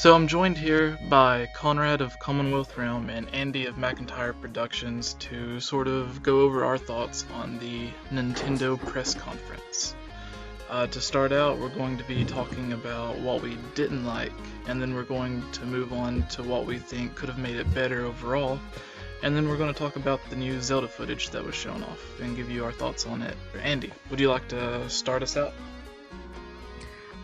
So I'm joined here by Conrad of CommonWealth Realm and Andy of Macintyre Productions to sort of go over our thoughts on the Nintendo press conference. To start out, we're going to be talking about what we didn't like, and then we're going to move on to what we think could have made it better overall, and then we're going to talk about the new Zelda footage that was shown off and give you our thoughts on it. Andy, would you like to start us out?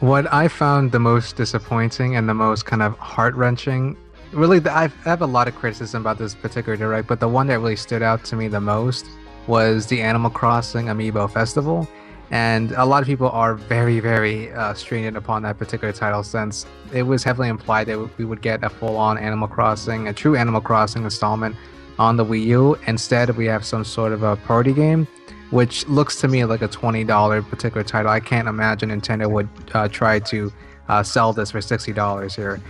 What I found the most disappointing and the most kind of heart-wrenching, really, I have a lot of criticism about this particular direct, but the one that really stood out to me the most was the Animal Crossing Amiibo Festival. And a lot of people are very, very stringent upon that particular title since it was heavily implied that we would get a full-on Animal Crossing, a true Animal Crossing installment on the Wii U. Instead, we have some sort of a party game which looks to me like a $20 particular title. I can't imagine Nintendo would try to sell this for $60 here.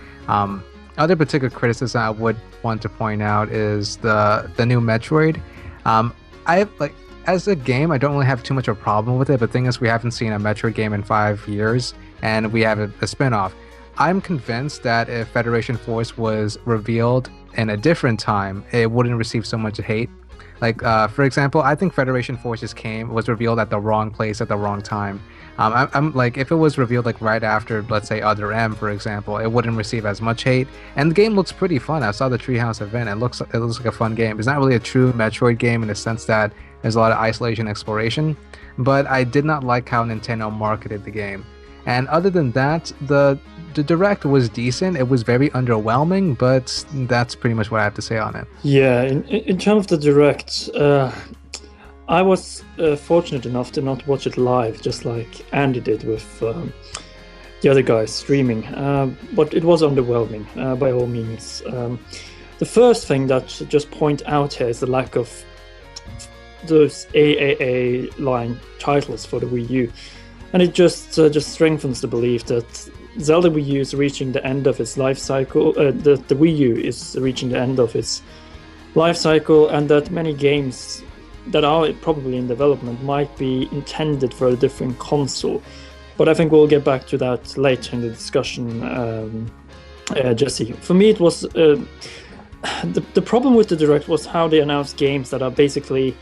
Other particular criticism I would want to point out is the new Metroid. I like as a game, I don't really have too much of a problem with it, but the thing is, we haven't seen a Metroid game in 5 years, and we have a spin-off. I'm convinced that if Federation Force was revealed in a different time, it wouldn't receive so much hate. Like, for example, I think Federation Forces was revealed at the wrong place at the wrong time. I'm like, if it was revealed like right after, let's say, Other M, for example, it wouldn't receive as much hate. And the game looks pretty fun. I saw the Treehouse event. It looks like a fun game. It's not really a true Metroid game in the sense that there's a lot of isolation exploration, but I did not like how Nintendo marketed the game. And other than that, the direct was decent. It was very underwhelming, but that's pretty much what I have to say on it. Yeah, in terms of the direct, I was fortunate enough to not watch it live, just like Andy did with the other guys streaming. But it was underwhelming by all means. The first thing that should just point out here is the lack of those AAA line titles for the Wii U. And it just strengthens the belief that Zelda Wii U is reaching the end of its life cycle, the Wii U is reaching the end of its life cycle, and that many games that are probably in development might be intended for a different console. But I think we'll get back to that later in the discussion, Jesse. For me, it was the problem with the Direct was how they announced games that are basically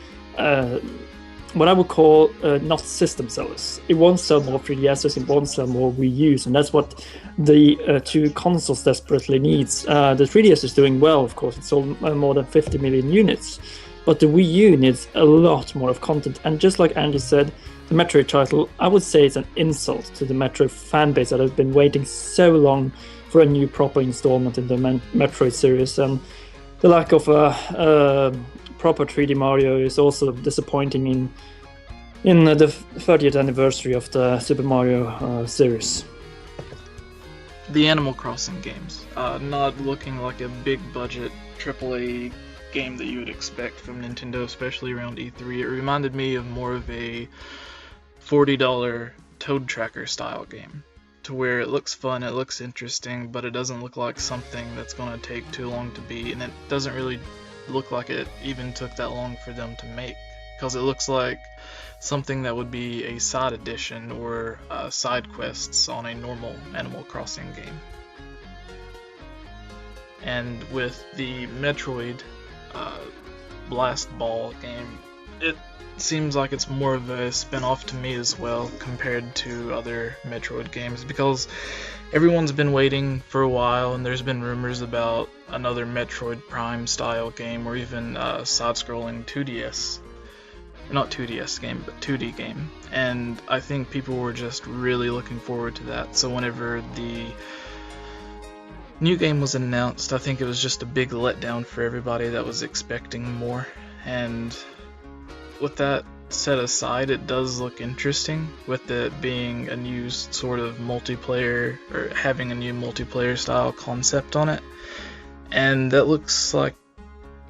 what I would call not system sellers. It won't sell more 3DSs, it won't sell more Wii U's, and that's what the two consoles desperately needs. The 3DS is doing well, of course, it sold more than 50 million units, but the Wii U needs a lot more of content, and just like Andy said, the Metroid title, I would say it's an insult to the Metroid fanbase that has been waiting so long for a new proper installment in the Metroid series, and the lack of proper 3D Mario is also disappointing in the 30th anniversary of the Super Mario series. The Animal Crossing games, not looking like a big budget AAA game that you would expect from Nintendo, especially around E3. It reminded me of more of a $40 Toad Tracker style game, to where it looks fun, it looks interesting, but it doesn't look like something that's going to take too long to beat, and it doesn't really look like it even took that long for them to make, because it looks like something that would be a side edition or side quests on a normal Animal Crossing game. And with the Metroid Blast Ball game, it seems like it's more of a spin-off to me as well compared to other Metroid games, because everyone's been waiting for a while, and there's been rumors about another Metroid Prime style game, or even a side-scrolling 2DS, not 2DS game, but 2D game, and I think people were just really looking forward to that. So whenever the new game was announced, I think it was just a big letdown for everybody that was expecting more. And with that set aside, it does look interesting, with it being a new sort of multiplayer, or having a new multiplayer style concept on it, and that looks like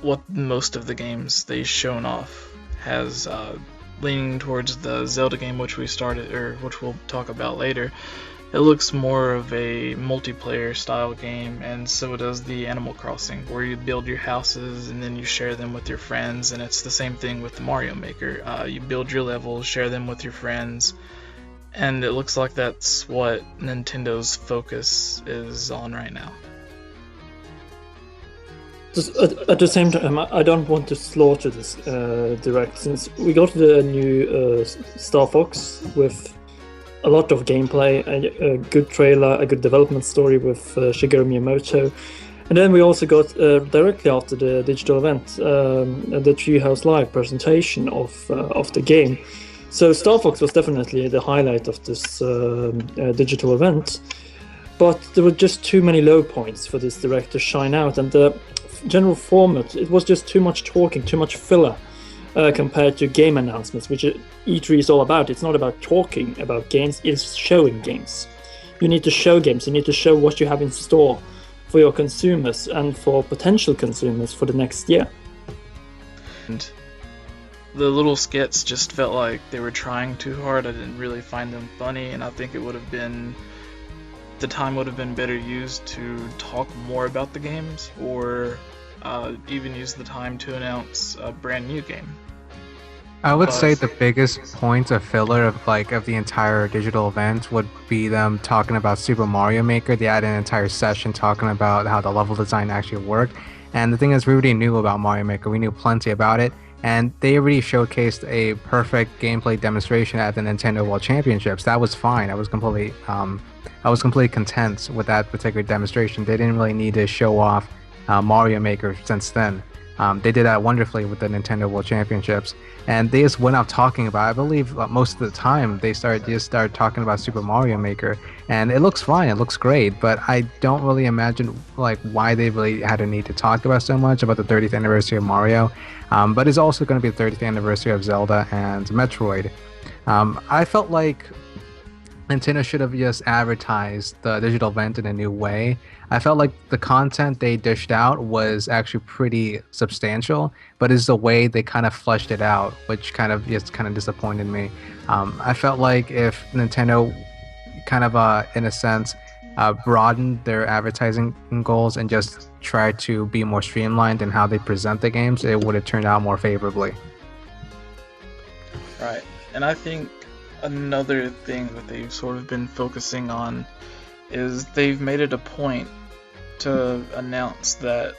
what most of the games they've shown off has, leaning towards the Zelda game, which we started, or which we'll talk about later. It looks more of a multiplayer style game, and so does the Animal Crossing, where you build your houses and then you share them with your friends, and it's the same thing with the Mario Maker. You build your levels, share them with your friends, And it looks like that's what Nintendo's focus is on right now. Just at the same time, I don't want to slaughter this direct, since we got the new Star Fox with a lot of gameplay, a good trailer, a good development story with Shigeru Miyamoto. And then we also got, directly after the digital event, the Treehouse Live presentation of the game. So Star Fox was definitely the highlight of this digital event. But there were just too many low points for this direct to shine out. And the general format, it was just too much talking, too much filler. Compared to game announcements, which E3 is all about. It's not about talking about games, it's showing games. You need to show games, you need to show what you have in store for your consumers and for potential consumers for the next year. And the little skits just felt like they were trying too hard. I didn't really find them funny, and I think it would have been, the time would have been better used to talk more about the games, or even use the time to announce a brand new game. I would say the biggest point of filler of the entire digital event would be them talking about Super Mario Maker. They had an entire session talking about how the level design actually worked. And the thing is, we already knew about Mario Maker. We knew plenty about it. And they already showcased a perfect gameplay demonstration at the Nintendo World Championships. That was fine. I was completely content with that particular demonstration. They didn't really need to show off Mario Maker since then. They did that wonderfully with the Nintendo World Championships, and they just went out talking about it. I believe most of the time they started talking about Super Mario Maker, and it looks fine, it looks great, but I don't really imagine why they really had a need to talk about so much about the 30th anniversary of Mario, but it's also going to be the 30th anniversary of Zelda and Metroid. I felt like Nintendo should have just advertised the digital event in a new way. I felt like the content they dished out was actually pretty substantial, but it's the way they kind of fleshed it out, which kind of disappointed me. I felt like if Nintendo kind of, in a sense, broadened their advertising goals and just tried to be more streamlined in how they present the games, it would have turned out more favorably. Right, and I think another thing that they've sort of been focusing on is they've made it a point to announce that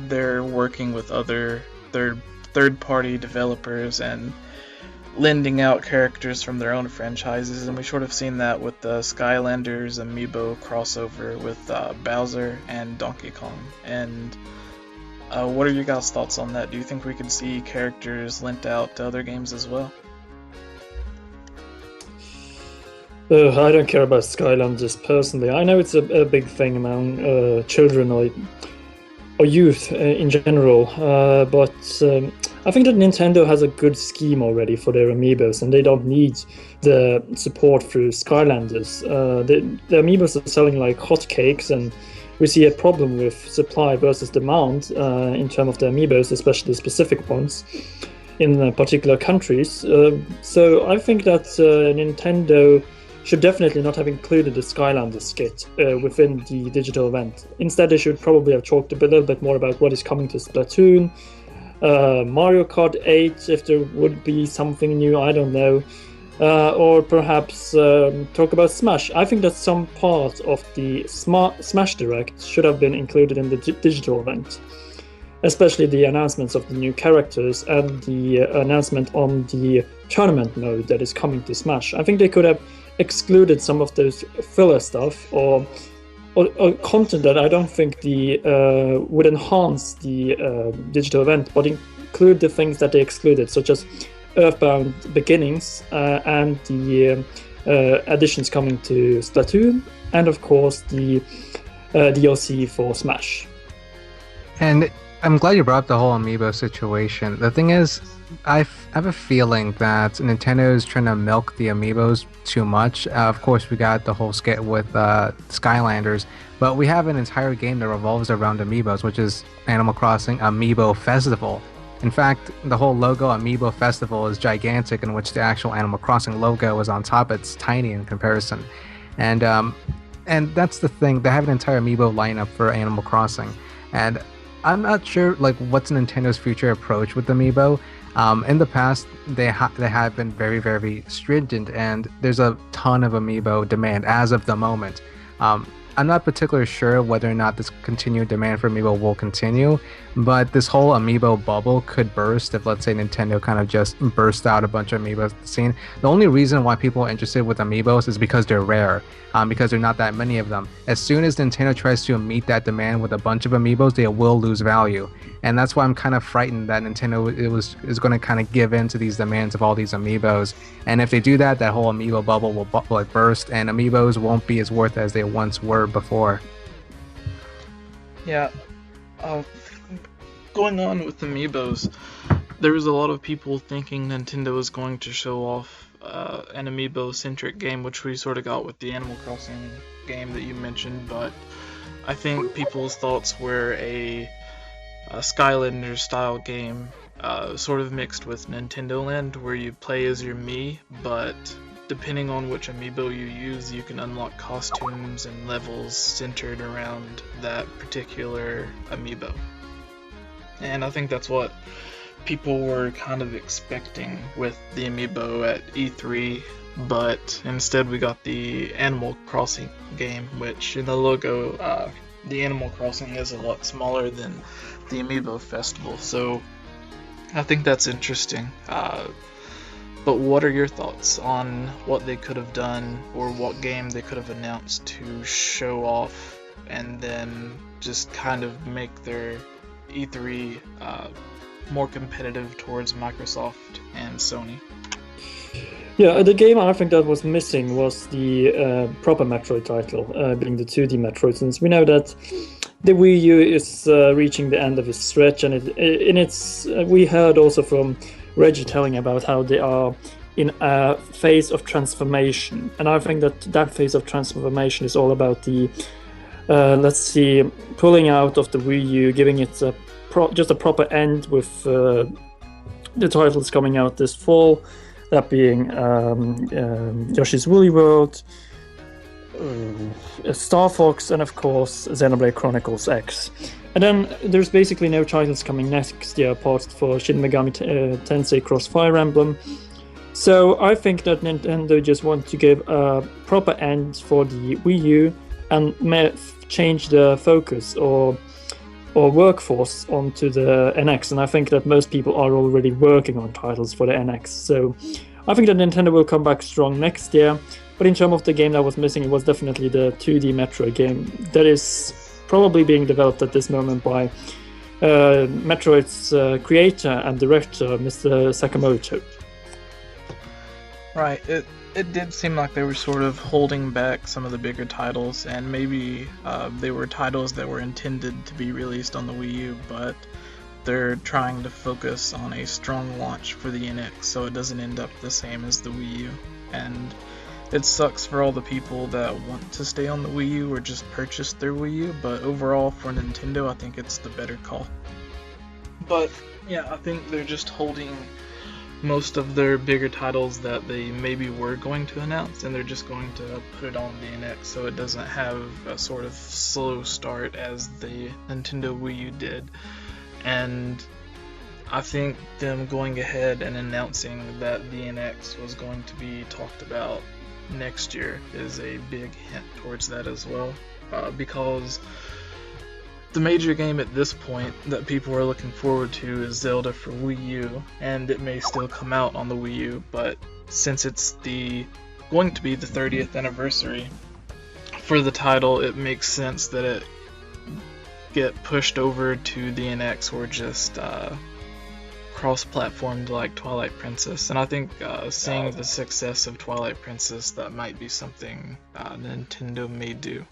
they're working with other third-party developers and lending out characters from their own franchises, and we sort of seen that with the Skylanders amiibo crossover with Bowser and Donkey Kong. And what are your guys' thoughts on that? Do you think we could see characters lent out to other games as well? I don't care about Skylanders personally. I know it's a big thing among children or youth in general, but I think that Nintendo has a good scheme already for their amiibos, and they don't need the support through Skylanders. The amiibos are selling like hotcakes, and we see a problem with supply versus demand in terms of the amiibos, especially specific ones in particular countries. So I think that Nintendo should definitely not have included the Skylanders skit within the digital event. Instead, they should probably have talked a little bit more about what is coming to Splatoon, Mario Kart 8, if there would be something new, I don't know, or perhaps talk about Smash. I think that some part of the Smash Direct should have been included in the digital event, especially the announcements of the new characters and the announcement on the tournament mode that is coming to Smash. I think they could have excluded some of those filler stuff or content that I don't think would enhance the digital event, but include the things that they excluded, such as Earthbound Beginnings and the additions coming to Splatoon, and of course the DLC for Smash. And I'm glad you brought up the whole amiibo situation. The thing is, I have a feeling that Nintendo is trying to milk the amiibos too much. Of course, we got the whole skit with Skylanders, but we have an entire game that revolves around amiibos, which is Animal Crossing Amiibo Festival. In fact, the whole logo Amiibo Festival is gigantic, in which the actual Animal Crossing logo is on top. It's tiny in comparison. And that's the thing. They have an entire Amiibo lineup for Animal Crossing. And I'm not sure what's Nintendo's future approach with Amiibo. In the past, they have been very, very stringent, and there's a ton of amiibo demand as of the moment. I'm not particularly sure whether or not this continued demand for amiibo will continue, but this whole amiibo bubble could burst if, let's say, Nintendo kind of just burst out a bunch of amiibos at the scene. The only reason why people are interested with amiibos is because they're rare, because there are not that many of them. As soon as Nintendo tries to meet that demand with a bunch of amiibos, they will lose value. And that's why I'm kind of frightened that Nintendo is going to kind of give in to these demands of all these amiibos. And if they do that, that whole amiibo bubble will like burst, and amiibos won't be as worth as they once were before. Yeah. Going on with amiibos, there was a lot of people thinking Nintendo was going to show off an amiibo-centric game, which we sort of got with the Animal Crossing game that you mentioned, but I think people's thoughts were a Skylander style game, sort of mixed with Nintendo Land, where you play as your Mii, but depending on which amiibo you use, you can unlock costumes and levels centered around that particular amiibo. And I think that's what people were kind of expecting with the amiibo at E3, but instead we got the Animal Crossing game, which in the logo, the Animal Crossing is a lot smaller than the Amiibo Festival, so I think that's interesting. But what are your thoughts on what they could have done, or what game they could have announced to show off and then just kind of make their E3 more competitive towards Microsoft and Sony? Yeah, the game I think that was missing was the proper Metroid title, being the 2D Metroid, since we know that the Wii U is reaching the end of its stretch, and we heard also from Reggie telling about how they are in a phase of transformation, and I think that phase of transformation is all about the pulling out of the Wii U, giving it just a proper end with the titles coming out this fall, that being Yoshi's Woolly World, Star Fox, and of course Xenoblade Chronicles X. And then there's basically no titles coming next year apart for Shin Megami Tensei Cross Fire Emblem. So I think that Nintendo just wants to give a proper end for the Wii U and change the focus or workforce onto the NX, and I think that most people are already working on titles for the NX. So I think that Nintendo will come back strong next year. But in terms of the game that was missing, it was definitely the 2D Metroid game that is probably being developed at this moment by Metroid's creator and director, Mr. Sakamoto. Right. It did seem like they were sort of holding back some of the bigger titles, and maybe they were titles that were intended to be released on the Wii U, but they're trying to focus on a strong launch for the NX so it doesn't end up the same as the Wii U. And it sucks for all the people that want to stay on the Wii U or just purchase their Wii U, but overall for Nintendo I think it's the better call. But yeah, I think they're just holding most of their bigger titles that they maybe were going to announce, and they're just going to put it on the NX so it doesn't have a sort of slow start as the Nintendo Wii U did. And I think them going ahead and announcing that the NX was going to be talked about next year is a big hint towards that as well, because the major game at this point that people are looking forward to is Zelda for Wii U, and it may still come out on the Wii U, but since it's going to be the 30th anniversary for the title, it makes sense that it get pushed over to the NX or just cross-platformed like Twilight Princess. And I think seeing the success of Twilight Princess, that might be something Nintendo may do.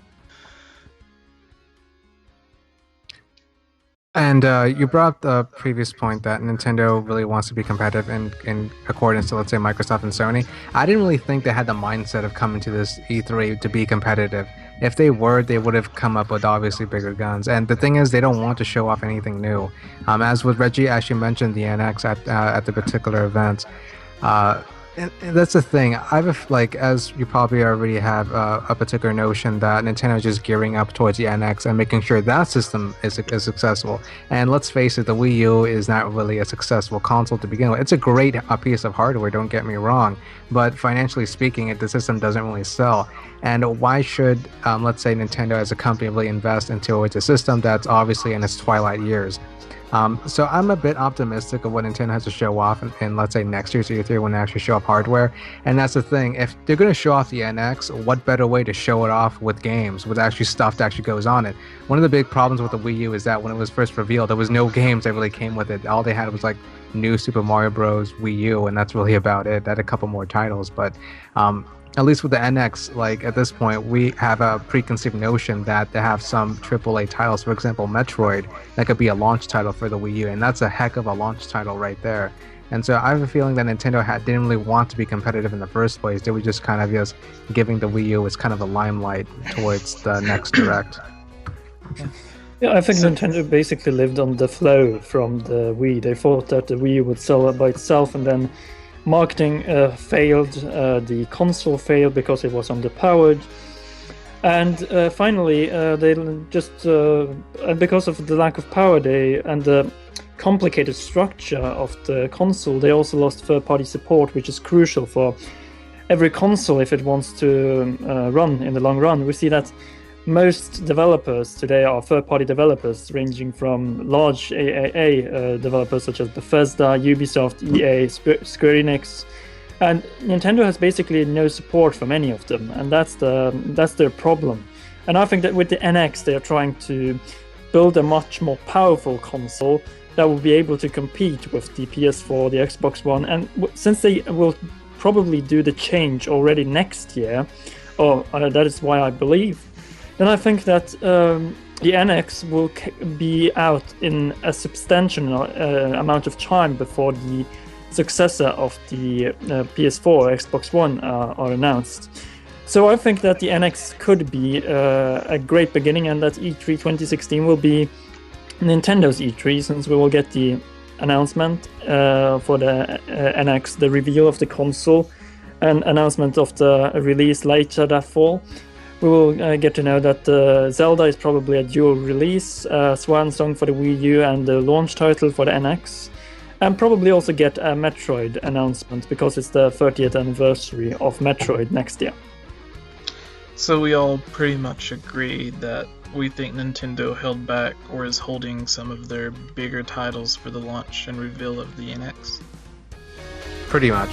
And you brought up the previous point that Nintendo really wants to be competitive in accordance to, let's say, Microsoft and Sony. I didn't really think they had the mindset of coming to this E3 to be competitive. If they were, they would have come up with obviously bigger guns. And the thing is, they don't want to show off anything new. As with Reggie actually mentioned the NX at the particular event, And that's the thing. Like, as you probably already have a particular notion that Nintendo is just gearing up towards the NX and making sure that system is successful. And let's face it, the Wii U is not really a successful console to begin with. It's a great piece of hardware, don't get me wrong, but financially speaking, the system doesn't really sell. And why should, let's say, Nintendo as a company really invest into a system that's obviously in its twilight years? So I'm a bit optimistic of what Nintendo has to show off in let's say next year's E3 when they actually show off hardware. And that's the thing. If they're going to show off the NX, what better way to show it off with games, with actually stuff that actually goes on it? One of the big problems with the Wii U is that when it was first revealed, there was no games that really came with it. All they had was like new Super Mario Bros. Wii U, and that's really about it. They had a couple more titles, but at least with the NX, like at this point, we have a preconceived notion that they have some AAA titles. For example, Metroid, that could be a launch title for the Wii U, and that's a heck of a launch title right there. And so I have a feeling that Nintendo didn't really want to be competitive in the first place. They were just kind of just giving the Wii U as kind of a limelight towards the next Direct. Yeah, I think Nintendo basically lived on the flow from the Wii. They thought that the Wii would sell by itself, and then marketing failed, the console failed because it was underpowered, and finally they just because of the lack of power and the complicated structure of the console, they also lost third-party support, which is crucial for every console if it wants to run in the long run. We see that most developers today are third-party developers, ranging from large AAA developers such as Bethesda, Ubisoft, EA, Square Enix, and Nintendo has basically no support from any of them, and that's their problem. And I think that with the NX, they are trying to build a much more powerful console that will be able to compete with the PS4, the Xbox One, and since they will probably do the change already next year, or that is why I believe, then I think that the NX will be out in a substantial amount of time before the successor of the PS4 or Xbox One are announced. So I think that the NX could be a great beginning, and that E3 2016 will be Nintendo's E3, since we will get the announcement for the NX, the reveal of the console, and announcement of the release later that fall. We will get to know that Zelda is probably a dual release, Swan Song for the Wii U and the launch title for the NX, and probably also get a Metroid announcement because it's the 30th anniversary of Metroid next year. So we all pretty much agree that we think Nintendo held back or is holding some of their bigger titles for the launch and reveal of the NX? Pretty much.